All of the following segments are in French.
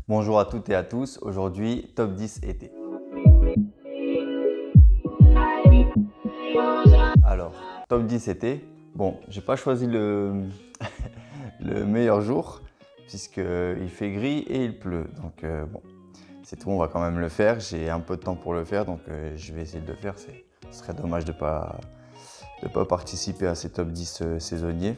Bonjour à toutes et à tous, aujourd'hui top 10 été. Alors, top 10 été, bon, j'ai pas choisi le meilleur jour puisqu'il fait gris et il pleut. Donc bon, c'est tout, on va quand même le faire. J'ai un peu de temps pour le faire, donc je vais essayer de le faire. Ce serait dommage de pas participer à ces top 10 saisonniers.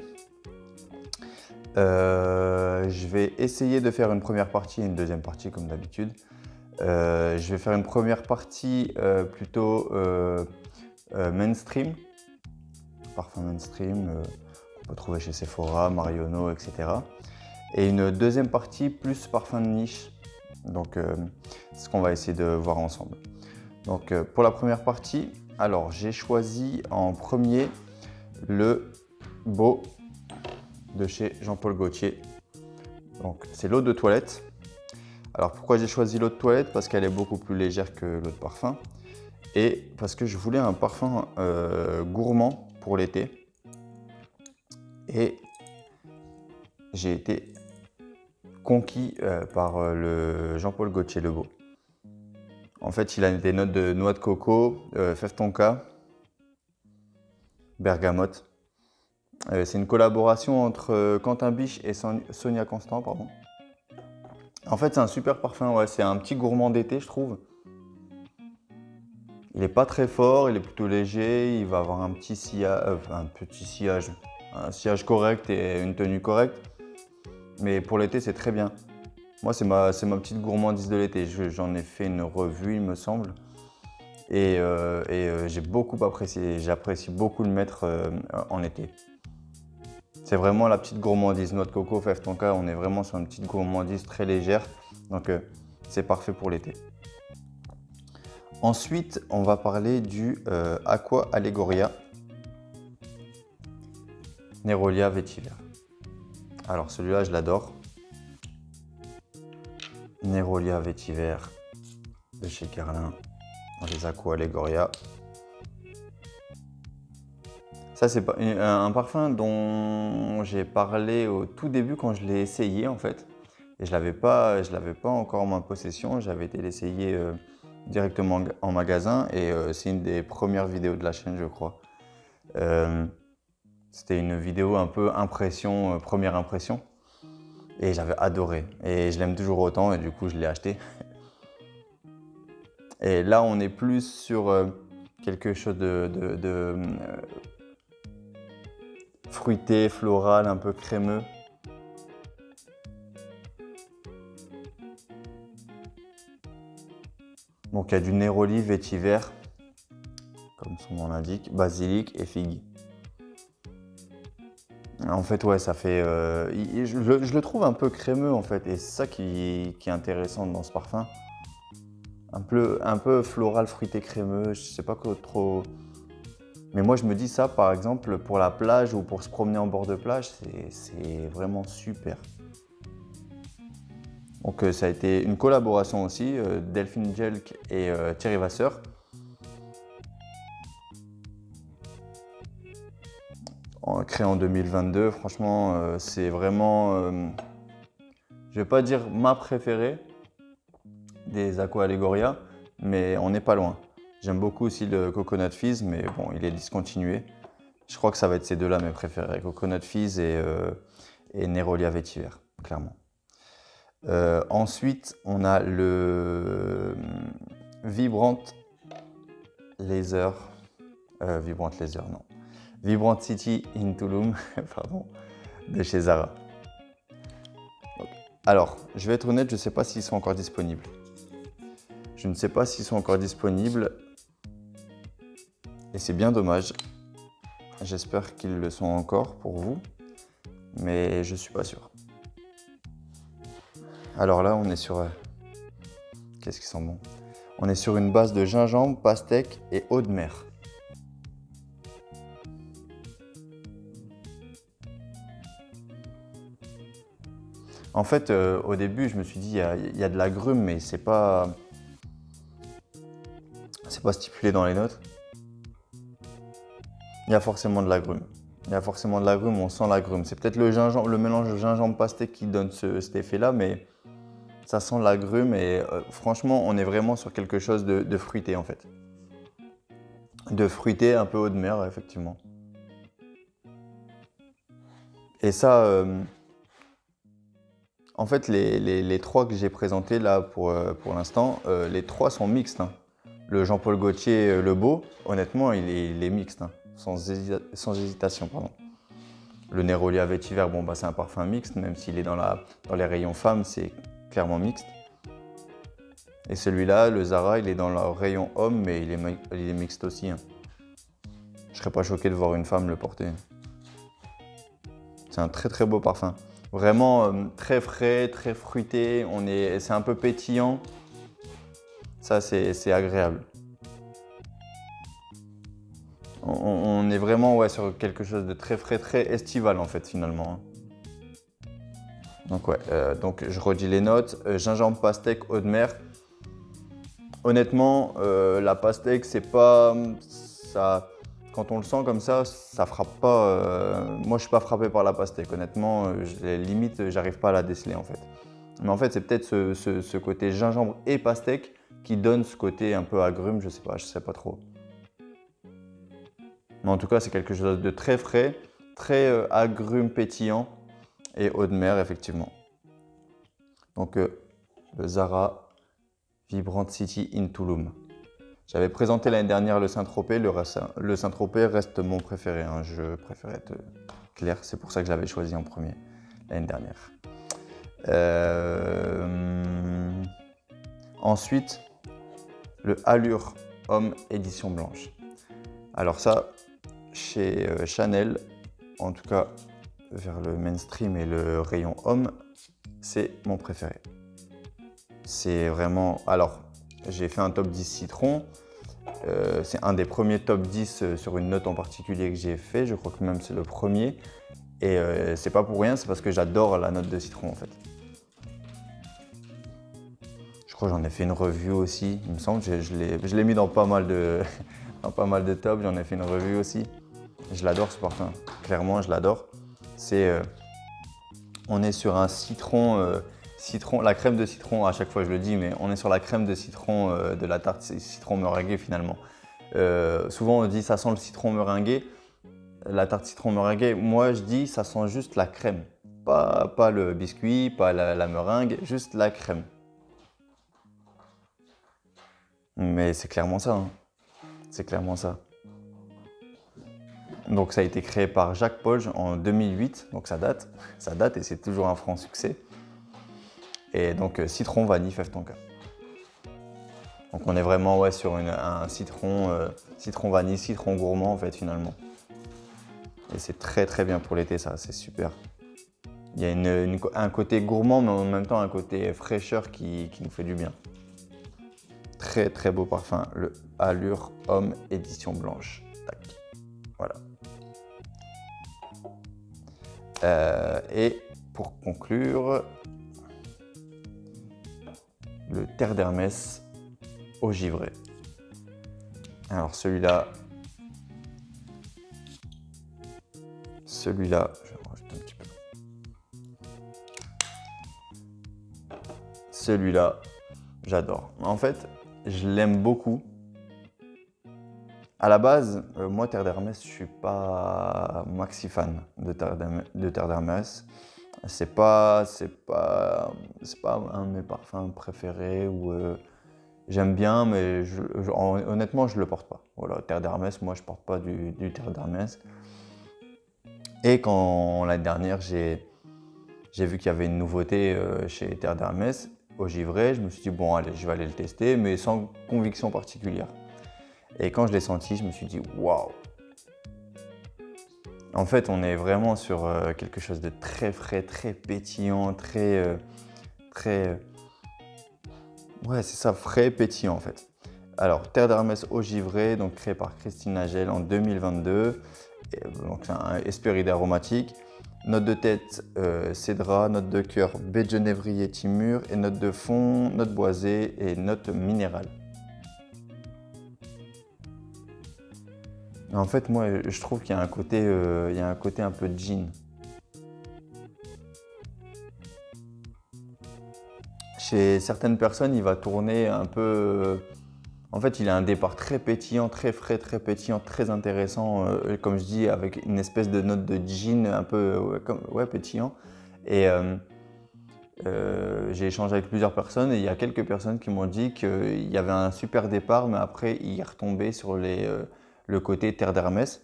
Je vais essayer de faire une première partie et une deuxième partie comme d'habitude. Je vais faire une première partie plutôt mainstream, parfum mainstream qu'on peut trouver chez Sephora, Marionneau, etc. Et une deuxième partie plus parfum de niche. Donc c'est ce qu'on va essayer de voir ensemble. Donc pour la première partie, alors j'ai choisi en premier le Beau de chez Jean-Paul Gaultier. Donc c'est l'eau de toilette. Alors pourquoi j'ai choisi l'eau de toilette? Parce qu'elle est beaucoup plus légère que l'eau de parfum et parce que je voulais un parfum gourmand pour l'été. Et j'ai été conquis par le Jean-Paul Gaultier Le Beau. En fait, il a des notes de noix de coco, fève tonka, bergamote. C'est une collaboration entre Quentin Biche et Sonia Constant, pardon. En fait, c'est un super parfum, ouais. C'est un petit gourmand d'été, je trouve. Il n'est pas très fort, il est plutôt léger, il va avoir un petit sillage, un sillage correct et une tenue correcte. Mais pour l'été, c'est très bien. Moi, c'est ma petite gourmandise de l'été. J'en ai fait une revue, il me semble. Et j'ai beaucoup apprécié. J'apprécie beaucoup le mettre en été. C'est vraiment la petite gourmandise. Noix de coco, fève tonka, on est vraiment sur une petite gourmandise très légère. Donc, c'est parfait pour l'été. Ensuite, on va parler du Aqua Allegoria Nerolia Vetiver. Alors, celui-là, je l'adore. Nerolia Vetiver de chez Guerlain dans les Aqua Allegoria. Ça, c'est un parfum dont j'ai parlé au tout début quand je l'ai essayé en fait. Et je l'avais pas encore en ma possession. J'avais été l'essayer directement en magasin et c'est une des premières vidéos de la chaîne, je crois. C'était une vidéo un peu impression, première impression. Et j'avais adoré. Et je l'aime toujours autant et du coup, je l'ai acheté. Et là, on est plus sur quelque chose de fruité, floral, un peu crémeux. Donc il y a du néroli, vétiver, comme son nom l'indique, basilic et figue. En fait, ouais, ça fait. Je le trouve un peu crémeux en fait, et c'est ça qui est intéressant dans ce parfum. Un peu floral, fruité, crémeux, je sais pas quoi trop. Mais moi, je me dis ça, par exemple, pour la plage ou pour se promener en bord de plage, c'est vraiment super. Donc ça a été une collaboration aussi, Delphine Jelk et Thierry Vasseur. Créé en 2022, franchement, c'est vraiment, je vais pas dire ma préférée des Aqua Allegoria, mais on n'est pas loin. J'aime beaucoup aussi le Coconut Fizz, mais bon, il est discontinué. Je crois que ça va être ces deux-là mes préférés, Coconut Fizz et Nerolia Vetiver, clairement. Ensuite, on a le Vibrant Laser, Vibrant Laser, non. Vibrant City in Tulum, pardon, de chez Zara. Alors, je vais être honnête, je ne sais pas s'ils sont encore disponibles. Je ne sais pas s'ils sont encore disponibles. Et c'est bien dommage. J'espère qu'ils le sont encore pour vous. Mais je ne suis pas sûr. Alors là, on est sur... Qu'est-ce qui sent bon? On est sur une base de gingembre, pastèque et eau de mer. En fait, au début, je me suis dit, il y a de l'agrumes, mais c'est pas stipulé dans les notes. Il y a forcément de l'agrume. Il y a forcément de l'agrume, on sent l'agrume. C'est peut-être le mélange de gingembre pastèque qui donne cet effet-là, mais Ça sent l'agrume et franchement, on est vraiment sur quelque chose de fruité en fait. De fruité, un peu haut de mer, effectivement. Et ça, en fait, les trois que j'ai présentés là pour l'instant, les trois sont mixtes, hein. Le Jean-Paul Gaultier Le Beau, honnêtement, il est mixte, hein, sans hésitation, pardon. Le Neroli Vétiver, bon, bah, c'est un parfum mixte, même s'il est dans les rayons femmes, c'est clairement mixte. Et celui-là, le Zara, il est dans le rayon homme, mais il est mixte aussi, hein. Je serais pas choqué de voir une femme le porter. C'est un très très beau parfum. Vraiment très frais, très fruité, c'est un peu pétillant. Ça, c'est agréable. On est vraiment ouais, sur quelque chose de très frais, très estival en fait finalement. Donc ouais, donc je redis les notes. Gingembre, pastèque, eau de mer. Honnêtement, la pastèque, c'est pas ça. Quand on le sent comme ça frappe pas. Moi, je suis pas frappé par la pastèque. Honnêtement, limite, j'arrive pas à la déceler en fait. Mais en fait, c'est peut-être ce côté gingembre et pastèque qui donne ce côté un peu agrume. Je sais pas trop. Mais en tout cas, c'est quelque chose de très frais, très agrume pétillant et eau de mer, effectivement. Donc, le Zara Vibrant City in Tulum. J'avais présenté l'année dernière le Saint-Tropez. Le Saint-Tropez reste mon préféré, hein. Je préfère être clair. C'est pour ça que je l'avais choisi en premier l'année dernière. Ensuite, le Allure Homme édition blanche. Alors ça, chez Chanel, en tout cas vers le mainstream et le rayon homme, c'est mon préféré. C'est vraiment... Alors, j'ai fait un top 10 citron. C'est un des premiers top 10 sur une note en particulier que j'ai fait. Je crois que même c'est le premier. Et c'est pas pour rien, c'est parce que j'adore la note de citron en fait. Je crois que j'en ai fait une review aussi, il me semble. Je l'ai mis dans pas mal de, dans pas mal de tops. J'en ai fait une review aussi. Je l'adore ce parfum. Clairement, je l'adore. On est sur un citron, la crème de citron, à chaque fois je le dis, mais on est sur la crème de citron de la tarte citron meringuée finalement. Souvent on dit ça sent le citron meringué, la tarte citron meringuée. Moi je dis ça sent juste la crème, pas le biscuit, pas la meringue, juste la crème. Mais c'est clairement ça, hein. C'est clairement ça. Donc ça a été créé par Jacques Polge en 2008, donc ça date et c'est toujours un franc succès. Et donc citron, vanille, fève tonka. Donc on est vraiment ouais, sur un citron, citron vanille, citron gourmand en fait finalement. Et c'est très très bien pour l'été ça, c'est super. Il y a un côté gourmand mais en même temps un côté fraîcheur qui nous fait du bien. Très très beau parfum, le Allure Homme édition blanche. Tac. Voilà. Et pour conclure, le Terre d'Hermès au givré. Alors celui-là, je vais en rajouter un petit peu. Celui-là, j'adore. En fait, je l'aime beaucoup. À la base, moi, Terre d'Hermès, je suis pas maxi fan de Terre d'Hermès. C'est pas un de mes parfums préférés ou j'aime bien, mais honnêtement, je le porte pas. Voilà, Terre d'Hermès, moi, je porte pas du Terre d'Hermès. Et quand l'année dernière, j'ai vu qu'il y avait une nouveauté chez Terre d'Hermès au givré, je me suis dit bon, allez, je vais aller le tester, mais sans conviction particulière. Et quand je l'ai senti, je me suis dit waouh! En fait, on est vraiment sur quelque chose de très frais, très pétillant, ouais, c'est ça, frais, pétillant en fait. Alors, Terre d'Hermès au givré, donc créé par Christine Nagel en 2022. Donc, c'est un Hespéride aromatique. Note de tête, cédra, note de cœur, baie de genévrier, timur, et note de fond, note boisée et note minérale. En fait, moi, je trouve qu'il y a un côté, un peu gin. Je Chez certaines personnes, il va tourner un peu... En fait, il a un départ très pétillant, très frais, très pétillant, très intéressant. Comme je dis, avec une espèce de note de gin un peu pétillant. Et j'ai échangé avec plusieurs personnes et il y a quelques personnes qui m'ont dit qu'il y avait un super départ, mais après, il est retombé sur le côté terre d'Hermès.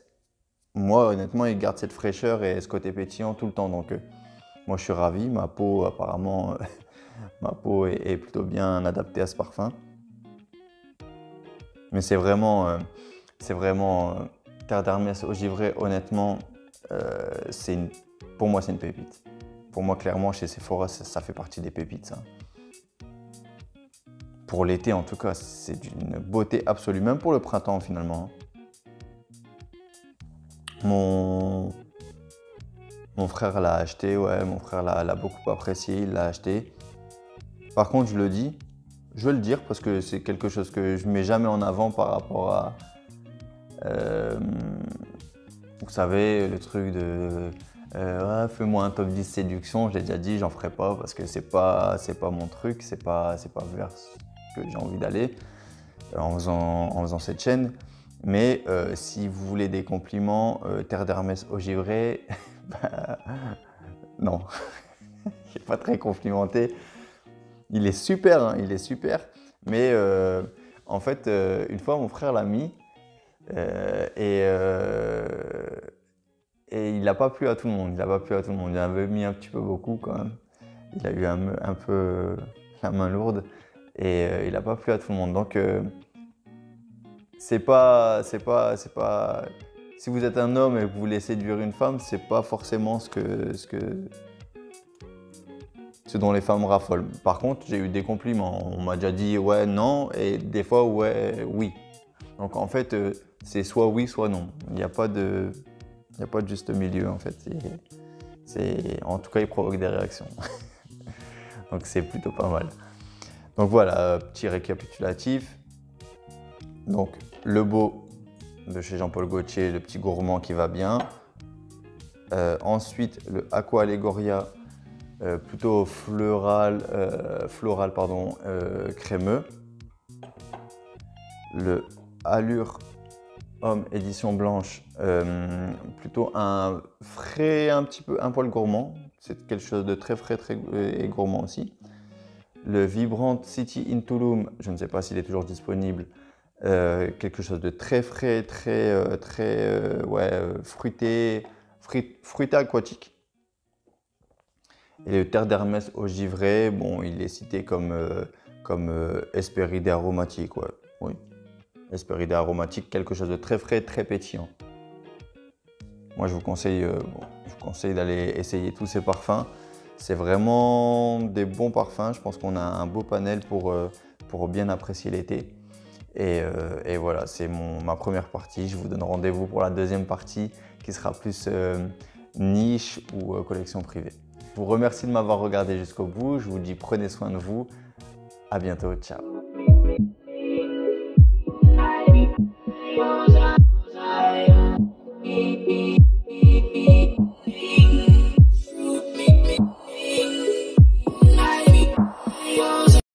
Moi, honnêtement, il garde cette fraîcheur et ce côté pétillant tout le temps. Donc, moi, je suis ravi. Ma peau, apparemment, ma peau est plutôt bien adaptée à ce parfum. Mais c'est vraiment terre d'Hermès au givré. Honnêtement, pour moi, c'est une pépite. Pour moi, clairement, chez Sephora, ça fait partie des pépites, ça. Pour l'été, en tout cas, c'est d'une beauté absolue. Même pour le printemps, finalement. Mon frère l'a acheté, ouais, mon frère l'a beaucoup apprécié, il l'a acheté. Par contre, je veux le dire parce que c'est quelque chose que je ne mets jamais en avant par rapport à, vous savez, le truc de ouais, fais-moi un top 10 séduction, je l'ai déjà dit, j'en ferai pas parce que c'est pas mon truc, c'est pas vers ce que j'ai envie d'aller en faisant cette chaîne. Mais si vous voulez des compliments, terre d'Hermès au givré, bah, non, il n'est pas très complimenté. Il est super, hein, il est super. Mais en fait, une fois, mon frère l'a mis et il n'a pas plu à tout le monde. Il n'a pas plu à tout le monde. Il avait mis un petit peu beaucoup quand même. Il a eu un peu la main lourde et il n'a pas plu à tout le monde. Donc, c'est pas. Si vous êtes un homme et que vous voulez séduire une femme, c'est pas forcément ce dont les femmes raffolent. Par contre, j'ai eu des compliments. On m'a déjà dit ouais, non, et des fois ouais, oui. Donc en fait, c'est soit oui, soit non. Il n'y a pas de juste milieu en fait. En tout cas, il provoque des réactions. Donc c'est plutôt pas mal. Donc voilà, petit récapitulatif. Donc le beau de chez Jean-Paul Gaultier, le petit gourmand qui va bien. Ensuite, le Aqua Allegoria, plutôt floral, crémeux. Le Allure Homme édition blanche, plutôt un frais, un poil gourmand. C'est quelque chose de très frais et gourmand aussi. Le Vibrant City in Tulum, je ne sais pas s'il est toujours disponible. Quelque chose de très frais, très fruité aquatique. Et le terre d'Hermès au givré, bon, il est cité comme Hespéridés aromatique, ouais. Oui. Hespéridés aromatique, quelque chose de très frais, très pétillant. Moi, je vous conseille d'aller essayer tous ces parfums. C'est vraiment des bons parfums. Je pense qu'on a un beau panel pour bien apprécier l'été. Et voilà, c'est ma première partie. Je vous donne rendez-vous pour la deuxième partie qui sera plus niche ou collection privée. Je vous remercie de m'avoir regardé jusqu'au bout. Je vous dis prenez soin de vous. À bientôt, ciao.